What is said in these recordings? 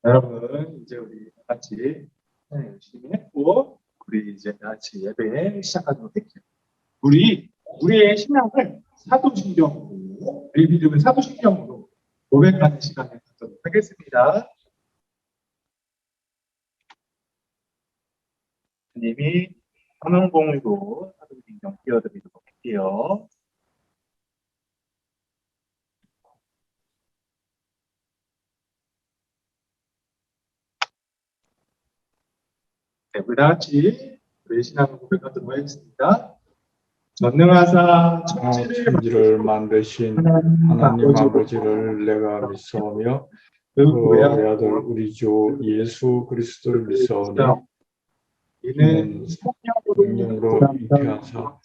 여러분, 이제 우리 같이 열심히 했고, 우리 이제 같이 예배 시작하도록 할게요. 우리의 신앙을 사도신경으로, 우리 믿음을 사도신경으로 고백하는 시간을 갖도록 하겠습니다. 주님이 화면봉으로 사도신경 띄워드리도록 할게요. 네, 우리 다 같이 우리 신앙을 고백하도록 하겠습니다. 전능하사 천지를 만드신 하나님 아버지를 내가 믿사오며 그 외아들 우리 주 예수 그리스도를 믿사오니 이는 성령으로 잉태하사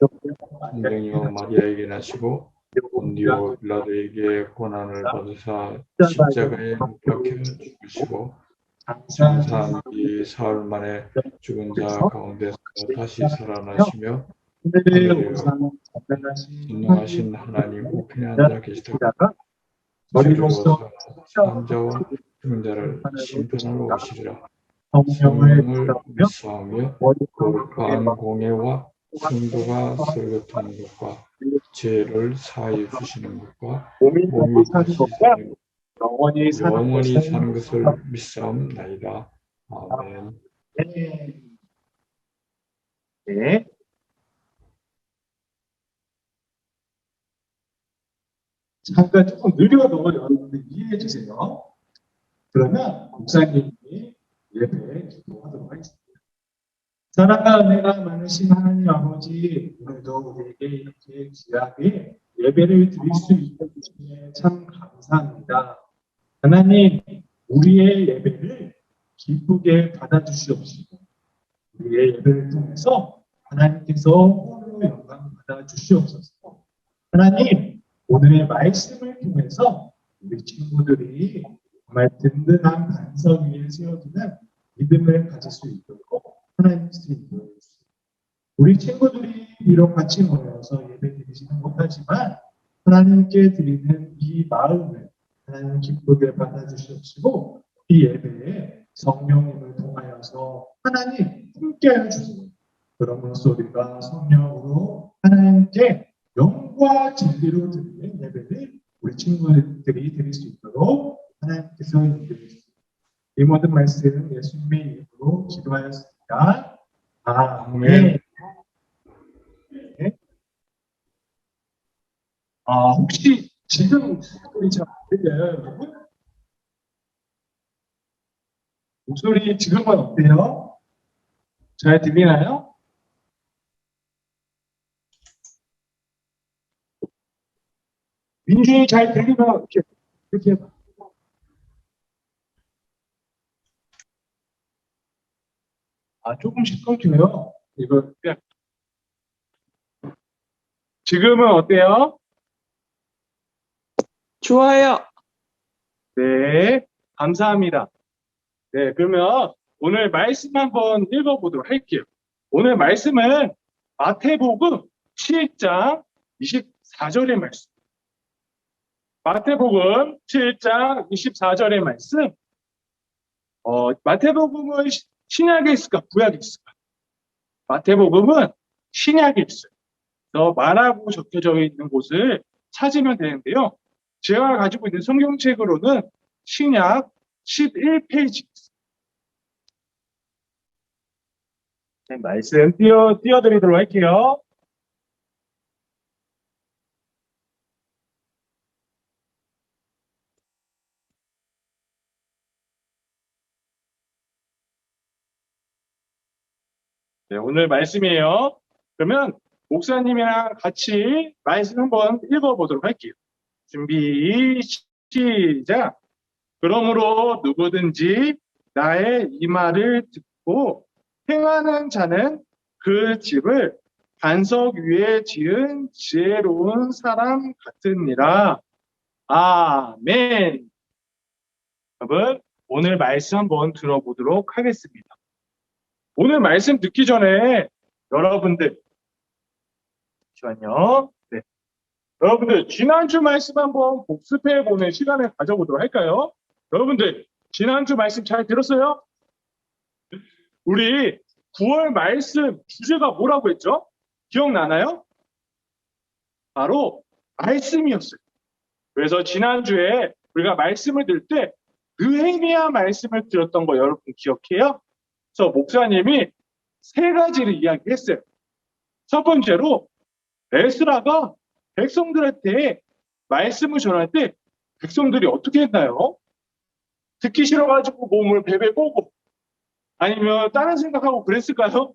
성령이요 마리아에게 나시고 본디오 빌라도에게 고난을 받으사 십자가에 못 박혀 죽으시고 장사한 지 사흘 만에 죽은 자 가운데서 다시 살아나시며 하늘에 전능하신 하나님 우편에 앉아 계시다가 저리로서 산자와 죽은 자를 심판하러 오시리라. 성령을 믿사오며 거룩한 공예와 성도가 설교하는 것과 죄를 사하여 주시는 것과 몸이 다시 사는 영원히 사는 것을 믿사옵나이다. 아멘. 네. 잠깐 조금 느려도 여러분들 이해해 주세요. 그러면 목사님이 예배 기도하도록 하겠습니다. 사랑과 은혜가 많으신 하나님 아버지, 오늘도 우리에게 이렇게 귀하게 예배를 드릴 수 있기에 참 감사합니다. 하나님, 우리의 예배를 기쁘게 받아주시옵시고, 우리의 예배를 통해서 하나님께서 홀로 영광 받아주시옵소서. 하나님, 오늘의 말씀을 통해서 우리 친구들이 정말 든든한 반석 위에 세워두는 믿음을 가질 수 있도록 하나님께서 인도해 주시옵소서. 우리 친구들이 비록 같이 모여서 예배 드리지는 못하지만 하나님께 드리는 이 마음을 하나님 기쁘게 받아주시옵시고 이 예배에 성령님을 통하여서 하나님 함께하여 주시고 그러면서 우리가 성령으로 하나님께 영과 진리로 드리는 예배를 우리 친구들이 드릴 수 있도록 하나님께서 인도해 주시옵소서. 이 모든 말씀 예수님의 이름으로 기도하였습니다. 아멘. 네. 혹시 지금 소리 잘 들려요, 여러분? 목소리 지금은 어때요? 잘 들리나요? 민준이 잘 들리면 이렇게 해봐. 조금씩 끊겨요. 이거 그냥. 지금은 어때요? 좋아요. 네, 감사합니다. 네, 그러면 오늘 말씀 한번 읽어보도록 할게요. 오늘 말씀은 마태복음 7장 24절의 말씀. 마태복음 7장 24절의 말씀. 마태복음은 신약에 있을까, 구약에 있을까? 마태복음은 신약에 있어요. 그래서 말하고 적혀져 있는 곳을 찾으면 되는데요. 제가 가지고 있는 성경책으로는 신약 11페이지. 네, 말씀 띄워드리도록 할게요. 네, 오늘 말씀이에요. 그러면 목사님이랑 같이 말씀 한번 읽어보도록 할게요. 준비, 시작. 그러므로 누구든지 나의 이 말을 듣고 행하는 자는 그 집을 반석 위에 지은 지혜로운 사람 같으니라. 아멘. 여러분, 오늘 말씀 한번 들어보도록 하겠습니다. 오늘 말씀 듣기 전에 여러분들, 잠시만요. 네. 여러분들, 지난주 말씀 한번 복습해보는 시간을 가져보도록 할까요? 여러분들, 지난주 말씀 잘 들었어요? 우리 9월 말씀 주제가 뭐라고 했죠? 기억나나요? 바로 말씀이었어요. 그래서 지난주에 우리가 말씀을 들을 때 느헤미야 말씀을 들었던 거 여러분 기억해요? 그래서 목사님이 세 가지를 이야기했어요. 첫 번째로 에스라가 백성들한테 말씀을 전할 때 백성들이 어떻게 했나요? 듣기 싫어가지고 몸을 베베 꼬고 아니면 다른 생각하고 그랬을까요?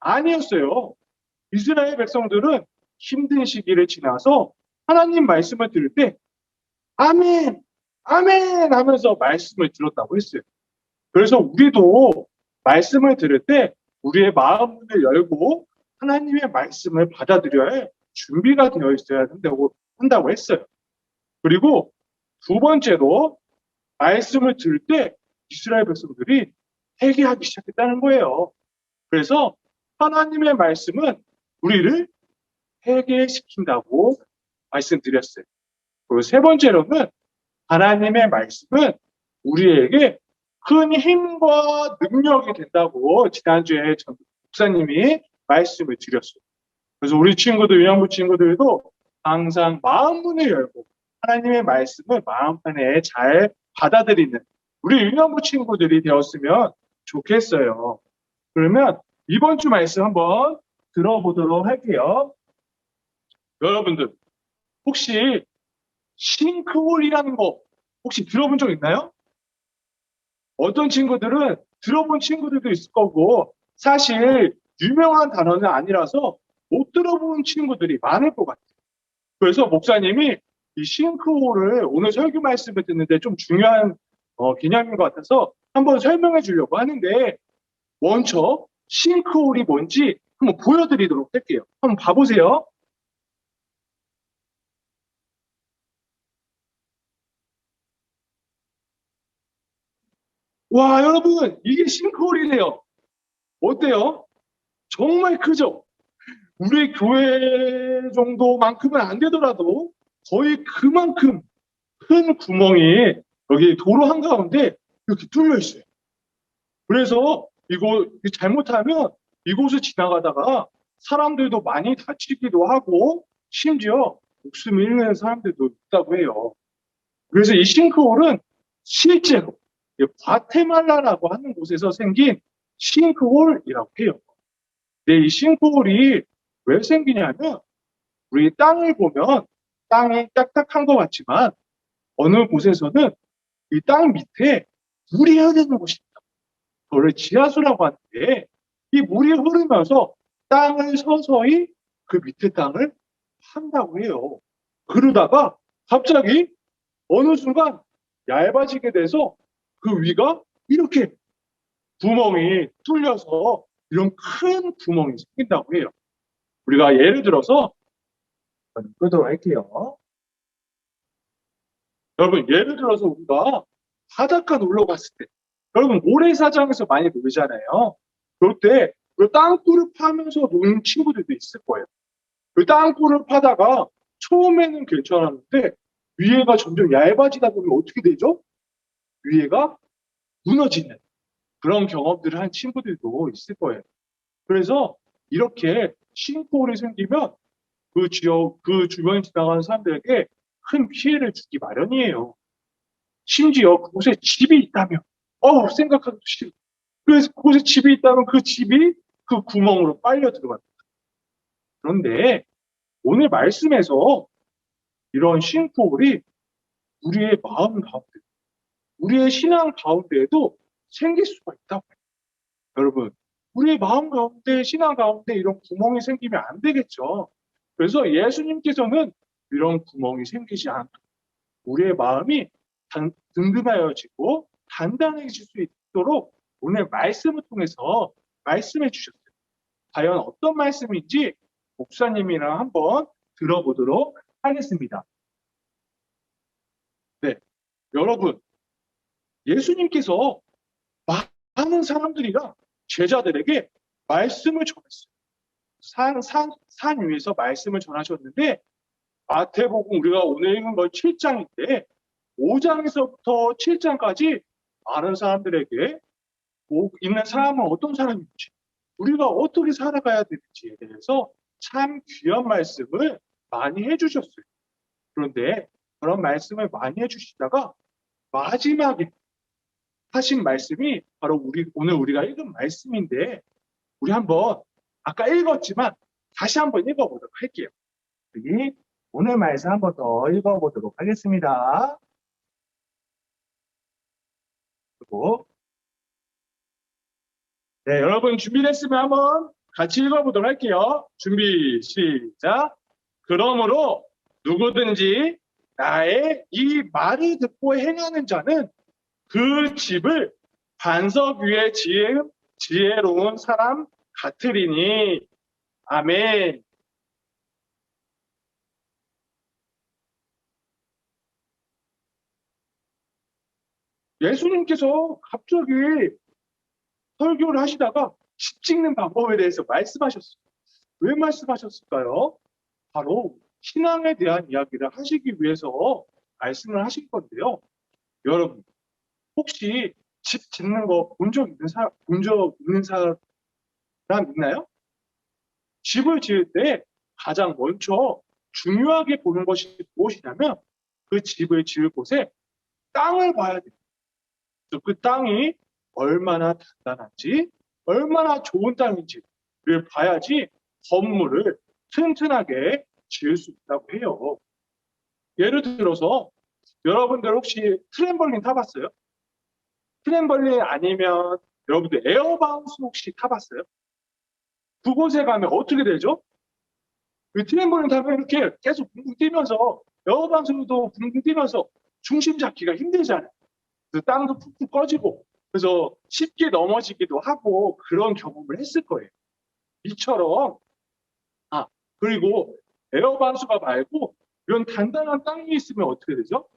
아니었어요. 이스라엘 백성들은 힘든 시기를 지나서 하나님 말씀을 들을 때 아멘, 아멘 하면서 말씀을 들었다고 했어요. 그래서 우리도 말씀을 들을 때 우리의 마음을 열고 하나님의 말씀을 받아들여야 할 준비가 되어 있어야 한다고 했어요. 그리고 두 번째로 말씀을 들을 때 이스라엘 백성들이 회개하기 시작했다는 거예요. 그래서 하나님의 말씀은 우리를 회개시킨다고 말씀드렸어요. 그리고 세 번째로는 하나님의 말씀은 우리에게 큰 힘과 능력이 된다고 지난주에 전 목사님이 말씀을 드렸어요. 그래서 우리 친구들, 유년부 친구들도 항상 마음문을 열고 하나님의 말씀을 마음판에 잘 받아들이는 우리 유년부 친구들이 되었으면 좋겠어요. 그러면 이번 주 말씀 한번 들어보도록 할게요. 여러분들 혹시 싱크홀이라는 거 혹시 들어본 적 있나요? 어떤 친구들은 들어본 친구들도 있을 거고 사실 유명한 단어는 아니라서 못 들어본 친구들이 많을 것 같아요. 그래서 목사님이 이 싱크홀을 오늘 설교 말씀을 듣는데 좀 중요한 개념인 것 같아서 한번 설명해 주려고 하는데 먼저 싱크홀이 뭔지 한번 보여드리도록 할게요. 한번 봐보세요. 와, 여러분, 이게 싱크홀이래요. 어때요? 정말 크죠? 우리 교회 정도만큼은 안 되더라도 거의 그만큼 큰 구멍이 여기 도로 한가운데 이렇게 뚫려 있어요. 그래서 이거 잘못하면 이곳을 지나가다가 사람들도 많이 다치기도 하고 심지어 목숨을 잃는 사람들도 있다고 해요. 그래서 이 싱크홀은 실제로 과테말라라고 하는 곳에서 생긴 싱크홀이라고 해요. 근데 이 싱크홀이 왜 생기냐면 우리 땅을 보면 땅이 딱딱한 것 같지만 어느 곳에서는 이 땅 밑에 물이 흐르는 곳이 있다. 그걸 지하수라고 하는데 이 물이 흐르면서 땅을 서서히 그 밑에 땅을 판다고 해요. 그러다가 갑자기 어느 순간 얇아지게 돼서 그 위가 이렇게 구멍이 뚫려서 이런 큰 구멍이 생긴다고 해요. 우리가 예를 들어서 끄도록 할게요. 여러분 예를 들어서 우리가 바닷가 놀러 갔을 때 여러분 모래사장에서 많이 놀잖아요. 그럴 때 그 땅굴을 파면서 노는 친구들도 있을 거예요. 그 땅굴을 파다가 처음에는 괜찮았는데 위에가 점점 얇아지다 보면 어떻게 되죠? 위에가 무너지는 그런 경험들을 한 친구들도 있을 거예요. 그래서 이렇게 싱크홀이 생기면 그 지역, 그 주변에 지나가는 사람들에게 큰 피해를 주기 마련이에요. 심지어 그곳에 집이 있다면, 생각하기도 싫어. 그래서 그곳에 집이 있다면 그 집이 그 구멍으로 빨려 들어갑니다. 그런데 오늘 말씀에서 이런 싱크홀이 우리의 마음 가운데, 우리의 신앙 가운데에도 생길 수가 있다고 해요. 여러분, 우리의 마음 가운데, 신앙 가운데 이런 구멍이 생기면 안 되겠죠. 그래서 예수님께서는 이런 구멍이 생기지 않도록 우리의 마음이 든든하여지고 단단해질 수 있도록 오늘 말씀을 통해서 말씀해 주셨어요. 과연 어떤 말씀인지 목사님이랑 한번 들어보도록 하겠습니다. 네, 여러분, 예수님께서 많은 사람들이랑 제자들에게 말씀을 전했어요. 산 위에서 말씀을 전하셨는데 마태복음 우리가 오늘 읽은 건 7장인데 5장에서부터 7장까지 많은 사람들에게 복 있는 사람은 어떤 사람인지, 우리가 어떻게 살아가야 되는지에 대해서 참 귀한 말씀을 많이 해주셨어요. 그런데 그런 말씀을 많이 해주시다가 마지막에 하신 말씀이 바로 오늘 우리가 읽은 말씀인데, 우리 한번 아까 읽었지만 다시 한번 읽어보도록 할게요. 우리 오늘 말씀 한번 더 읽어보도록 하겠습니다. 그리고 네, 여러분 준비됐으면 한번 같이 읽어보도록 할게요. 준비, 시작. 그러므로 누구든지 나의 이 말을 듣고 행하는 자는 그 집을 반석 위에 지은 지혜로운 사람 같으리니. 아멘. 예수님께서 갑자기 설교를 하시다가 집 찍는 방법에 대해서 말씀하셨어요. 왜 말씀하셨을까요? 바로 신앙에 대한 이야기를 하시기 위해서 말씀을 하신 건데요. 여러분, 혹시 집 짓는 거 본 적 있는 사람 있나요? 집을 지을 때 가장 먼저 중요하게 보는 것이 무엇이냐면 그 집을 지을 곳에 땅을 봐야 돼요. 그 땅이 얼마나 단단한지, 얼마나 좋은 땅인지를 봐야지 건물을 튼튼하게 지을 수 있다고 해요. 예를 들어서 여러분들 혹시 트램벌린 타봤어요? 트램벌린 아니면 여러분들 에어바운스 혹시 타봤어요? 그곳에 가면 어떻게 되죠? 그 트램벌린 타면 이렇게 계속 붕붕 뛰면서, 에어바운스도 붕붕 뛰면서 중심 잡기가 힘들잖아요. 그 땅도 푹푹 꺼지고, 그래서 쉽게 넘어지기도 하고 그런 경험을 했을 거예요. 이처럼, 그리고 에어반수가 말고 이런 단단한 땅이 있으면 어떻게 되죠?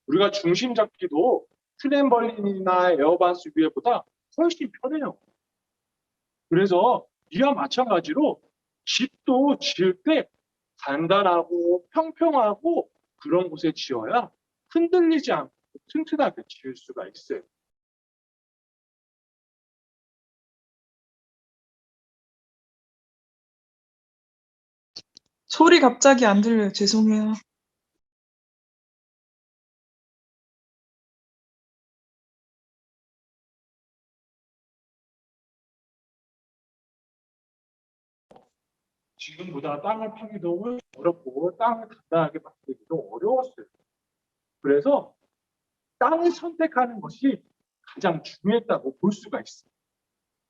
우리가 중심 잡기도 트램벌린이나 에어반스 위에보다 훨씬 편해요. 그래서 이와 마찬가지로 집도 지을 때 단단하고 평평하고 그런 곳에 지어야 흔들리지 않고 튼튼하게 지을 수가 있어요. 소리 갑자기 안 들려요. 죄송해요. 지금보다 땅을 파기도 훨씬 어렵고 땅을 단단하게 만들기도 어려웠어요. 그래서 땅을 선택하는 것이 가장 중요했다고 볼 수가 있어요.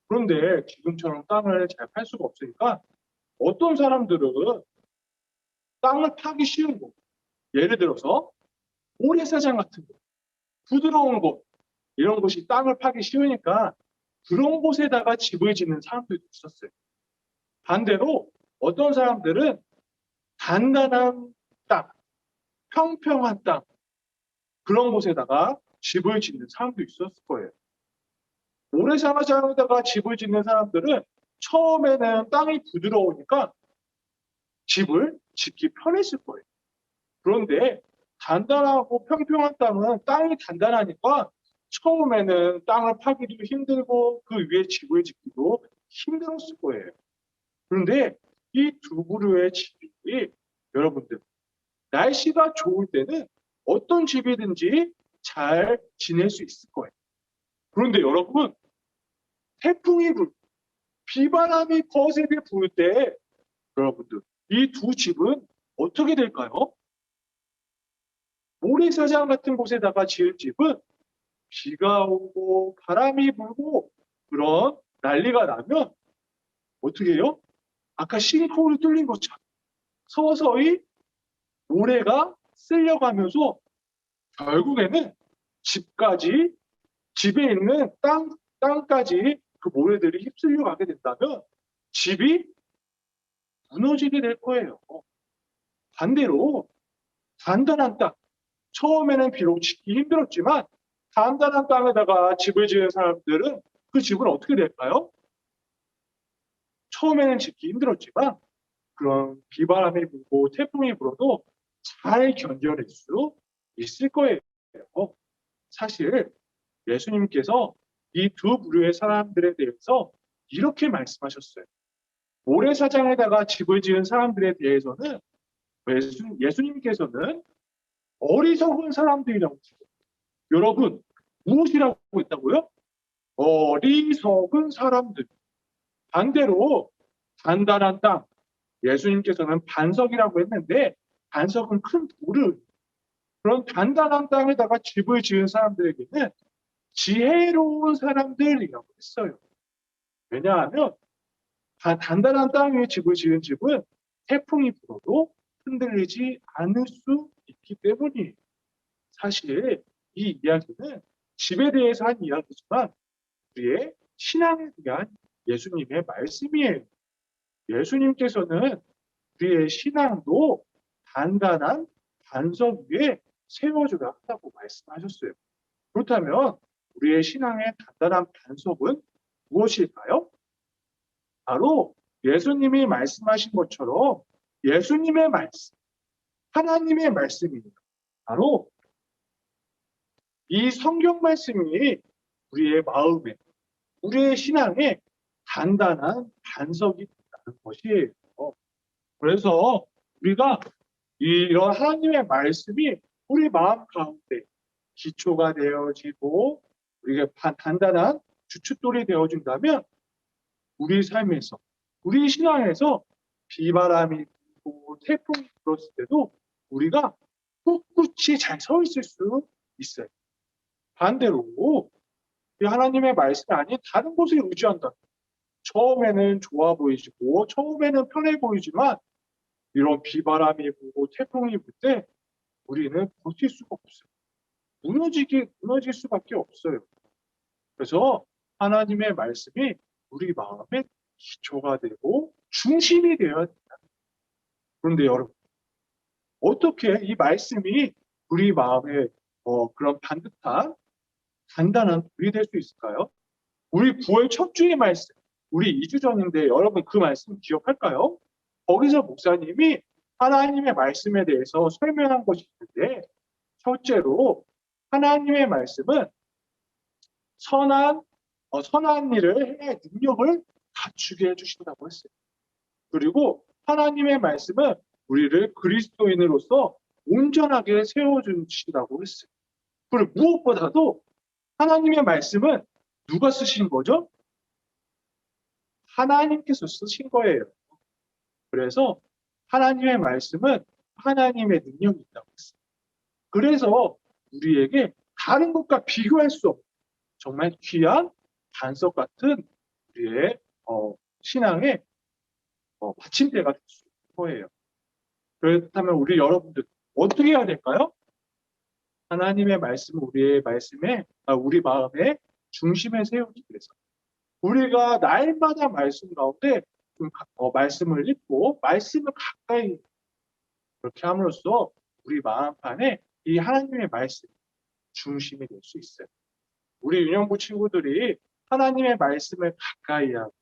그런데 지금처럼 땅을 잘 팔 수가 없으니까 어떤 사람들은 땅을 파기 쉬운 곳, 예를 들어서 모래사장 같은 곳, 부드러운 곳, 이런 곳이 땅을 파기 쉬우니까 그런 곳에다가 집을 짓는 사람들도 있었어요. 반대로 어떤 사람들은 단단한 땅, 평평한 땅, 그런 곳에다가 집을 짓는 사람도 있었을 거예요. 모래사장에다가 집을 짓는 사람들은 처음에는 땅이 부드러우니까 집을 짓기 편했을 거예요. 그런데 단단하고 평평한 땅은 땅이 단단하니까 처음에는 땅을 파기도 힘들고 그 위에 집을 짓기도 힘들었을 거예요. 그런데 이 두 부류의 집이 여러분들 날씨가 좋을 때는 어떤 집이든지 잘 지낼 수 있을 거예요. 그런데 여러분, 태풍이 불, 비바람이 거세게 불 때 여러분들 이 두 집은 어떻게 될까요? 모래사장 같은 곳에다가 지을 집은 비가 오고 바람이 불고 그런 난리가 나면 어떻게 해요? 아까 싱크홀이 뚫린 것처럼 서서히 모래가 쓸려가면서 결국에는 집에 있는 땅까지 그 모래들이 휩쓸려 가게 된다면 집이 무너지게 될 거예요. 반대로 단단한 땅, 처음에는 비록 짓기 힘들었지만 단단한 땅에다가 집을 지은 사람들은 그 집은 어떻게 될까요? 처음에는 짓기 힘들었지만 그런 비바람이 불고 태풍이 불어도 잘 견뎌낼 수 있을 거예요. 사실 예수님께서 이 두 부류의 사람들에 대해서 이렇게 말씀하셨어요. 모래사장에다가 집을 지은 사람들에 대해서는 예수님께서는 어리석은 사람들이라고 했어요. 여러분, 무엇이라고 했다고요? 어리석은 사람들. 반대로 단단한 땅, 예수님께서는 반석이라고 했는데 반석은 큰 돌을, 그런 단단한 땅에다가 집을 지은 사람들에게는 지혜로운 사람들이라고 했어요. 왜냐하면 단단한 땅 위에 집을 지은 집은 태풍이 불어도 흔들리지 않을 수 있기 때문이에요. 사실 이 이야기는 집에 대해서 한 이야기지만 우리의 신앙에 대한 예수님의 말씀이에요. 예수님께서는 우리의 신앙도 단단한 반석 위에 세워줘야 한다고 말씀하셨어요. 그렇다면 우리의 신앙의 단단한 반석은 무엇일까요? 바로 예수님이 말씀하신 것처럼 예수님의 말씀, 하나님의 말씀입니다. 바로 이 성경 말씀이 우리의 마음에, 우리의 신앙에 단단한 반석이 된다는 것이에요. 그래서 우리가 이런 하나님의 말씀이 우리 마음 가운데 기초가 되어지고 우리가 단단한 주춧돌이 되어준다면 우리 삶에서, 우리 신앙에서 비바람이 불고 태풍이 불었을 때도 우리가 꿋꿋이 잘 서 있을 수 있어요. 반대로 하나님의 말씀이 아닌 다른 곳에 의지한다. 처음에는 좋아 보이시고 처음에는 편해 보이지만 이런 비바람이 불고 태풍이 불 때 우리는 버틸 수가 없어요. 무너질 수밖에 없어요. 그래서 하나님의 말씀이 우리 마음의 기초가 되고 중심이 되어야 된다. 그런데 여러분, 어떻게 이 말씀이 우리 마음에 그런 반듯한 단단한 돌이 될 수 있을까요? 우리 9월 첫 주의 말씀, 우리 2주 전인데 여러분 그 말씀 기억할까요? 거기서 목사님이 하나님의 말씀에 대해서 설명한 것이 있는데 첫째로 하나님의 말씀은 선한 일을 해낼 능력을 갖추게 해주신다고 했어요. 그리고 하나님의 말씀은 우리를 그리스도인으로서 온전하게 세워주신다고 했어요. 그리고 무엇보다도 하나님의 말씀은 누가 쓰신 거죠? 하나님께서 쓰신 거예요. 그래서 하나님의 말씀은 하나님의 능력이 있다고 했어요. 그래서 우리에게 다른 것과 비교할 수 없는 정말 귀한 반석 같은 우리의 신앙의 받침대가 될 수 있는 거예요. 그렇다면 우리 여러분들 어떻게 해야 될까요? 하나님의 말씀을 우리 마음의 중심에 세우기 위해서 우리가 날마다 말씀 가운데 말씀을 읽고 말씀을 가까이 그렇게 함으로써 우리 마음판에 이 하나님의 말씀 중심이 될 수 있어요. 우리 유년부 친구들이 하나님의 말씀을 가까이 하고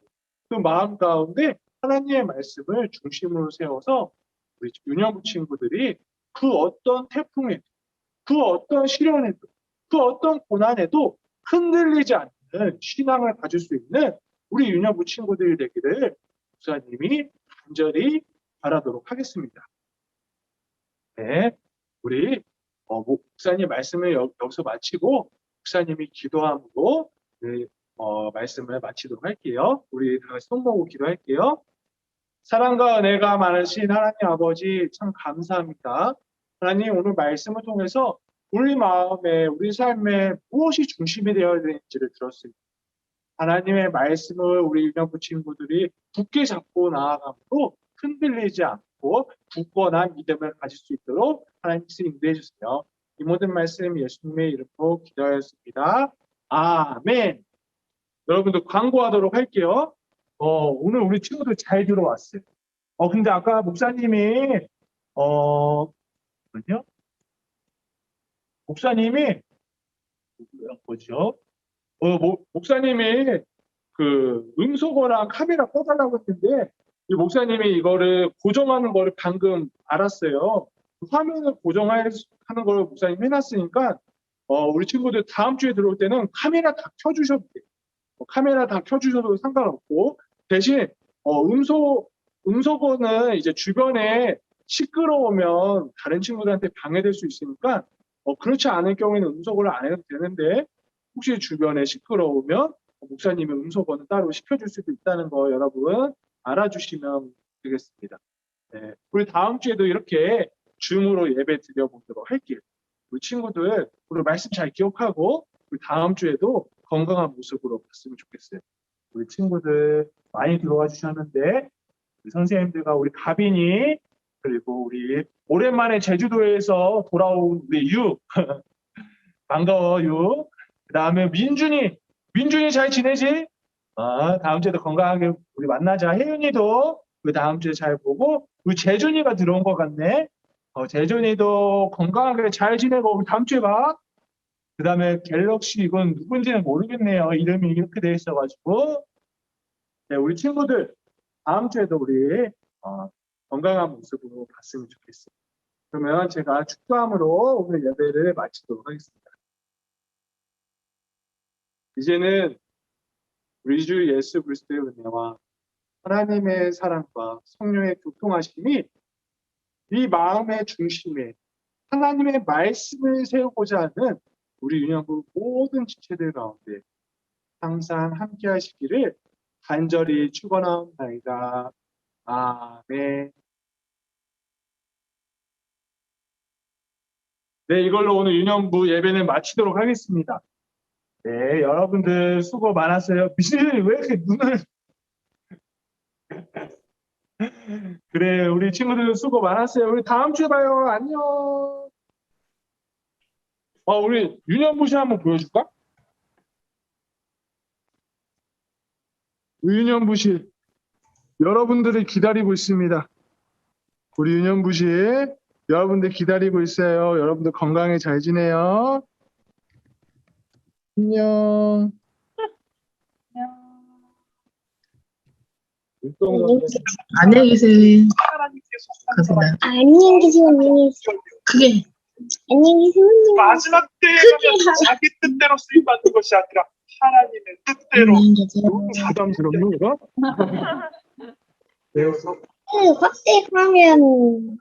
그 마음 가운데 하나님의 말씀을 중심으로 세워서 우리 유년부 친구들이 그 어떤 태풍에도 그 어떤 시련에도 그 어떤 고난에도 흔들리지 않는 신앙을 가질 수 있는 우리 유년부 친구들이 되기를 목사님이 간절히 바라도록 하겠습니다. 네, 우리 목사님 말씀을 여기서 마치고 목사님이 기도함으로 말씀을 마치도록 할게요. 우리 다 같이 손 모으고 기도할게요. 사랑과 은혜가 많으신 하나님 아버지 참 감사합니다. 하나님 오늘 말씀을 통해서 우리 마음에 우리 삶에 무엇이 중심이 되어야 되는지를 들었습니다. 하나님의 말씀을 우리 유년부 친구들이 굳게 잡고 나아감으로 흔들리지 않고 굳건한 믿음을 가질 수 있도록 하나님께서 인도해 주세요. 이 모든 말씀 예수님의 이름으로 기도하였습니다. 아멘. 여러분들 광고하도록 할게요. 오늘 우리 친구들 잘 들어왔어요. 근데 아까 목사님이 뭐죠? 목사님이 뭐죠? 목사님이 그 음소거랑 카메라 꺼달라고 했는데 이 목사님이 이거를 고정하는 거를 방금 알았어요. 화면을 고정하는 걸 목사님 해놨으니까 우리 친구들 다음 주에 들어올 때는 카메라 다 켜주셔도 돼요. 카메라 다 켜주셔도 상관없고, 대신 음소거는 이제 주변에 시끄러우면 다른 친구들한테 방해될 수 있으니까 그렇지 않을 경우에는 음소거를 안 해도 되는데, 혹시 주변에 시끄러우면 목사님이 음소거는 따로 시켜줄 수도 있다는 거 여러분 알아주시면 되겠습니다. 네, 우리 다음 주에도 이렇게 줌으로 예배 드려보도록 할게요. 우리 친구들 우리 말씀 잘 기억하고 우리 다음 주에도 건강한 모습으로 봤으면 좋겠어요. 우리 친구들 많이 들어와 주셨는데 우리 선생님들과 우리 가빈이 그리고 우리 오랜만에 제주도에서 돌아온 우리 유 반가워 유. 그다음에 민준이 잘 지내지? 다음 주에도 건강하게 우리 만나자. 혜윤이도 그 다음 주에 잘 보고 우리 재준이가 들어온 것 같네. 재준이도 건강하게 잘 지내고 우리 다음 주에 봐. 그 다음에 갤럭시 이건 누군지는 모르겠네요. 이름이 이렇게 돼 있어가지고. 네, 우리 친구들 다음 주에도 우리 건강한 모습으로 봤으면 좋겠어요. 그러면 제가 축도함으로 오늘 예배를 마치도록 하겠습니다. 이제는 우리 주 예수 그리스도의 은혜와 하나님의 사랑과 성령의 교통하심이 이 마음의 중심에 하나님의 말씀을 세우고자 하는 우리 유년부 모든 지체들 가운데 항상 함께 하시기를 간절히 축원하옵나이다. 아멘. 네, 이걸로 오늘 유년부 예배는 마치도록 하겠습니다. 네, 여러분들 수고 많았어요. 미신이 왜 이렇게 눈을 그래, 우리 친구들 수고 많았어요. 우리 다음 주에 봐요. 안녕. 우리 유년부시 한번 보여줄까? 유년부시 여러분들이 기다리고 있습니다. 우리 유년부시 여러분들 기다리고 있어요. 여러분들 건강히 잘 지내요. 안녕. 안녕히 계세요. 감사합니다. 안녕히 계세요. 안녕히 계세요. 크게. 안녕히 계세요. 마지막 때에 가면 자기 뜻대로 쓰임받는 것이 아니라 하나님의 뜻대로. 안녕히 계세요. 부담스럽니 이거? 배워서 확실히 하면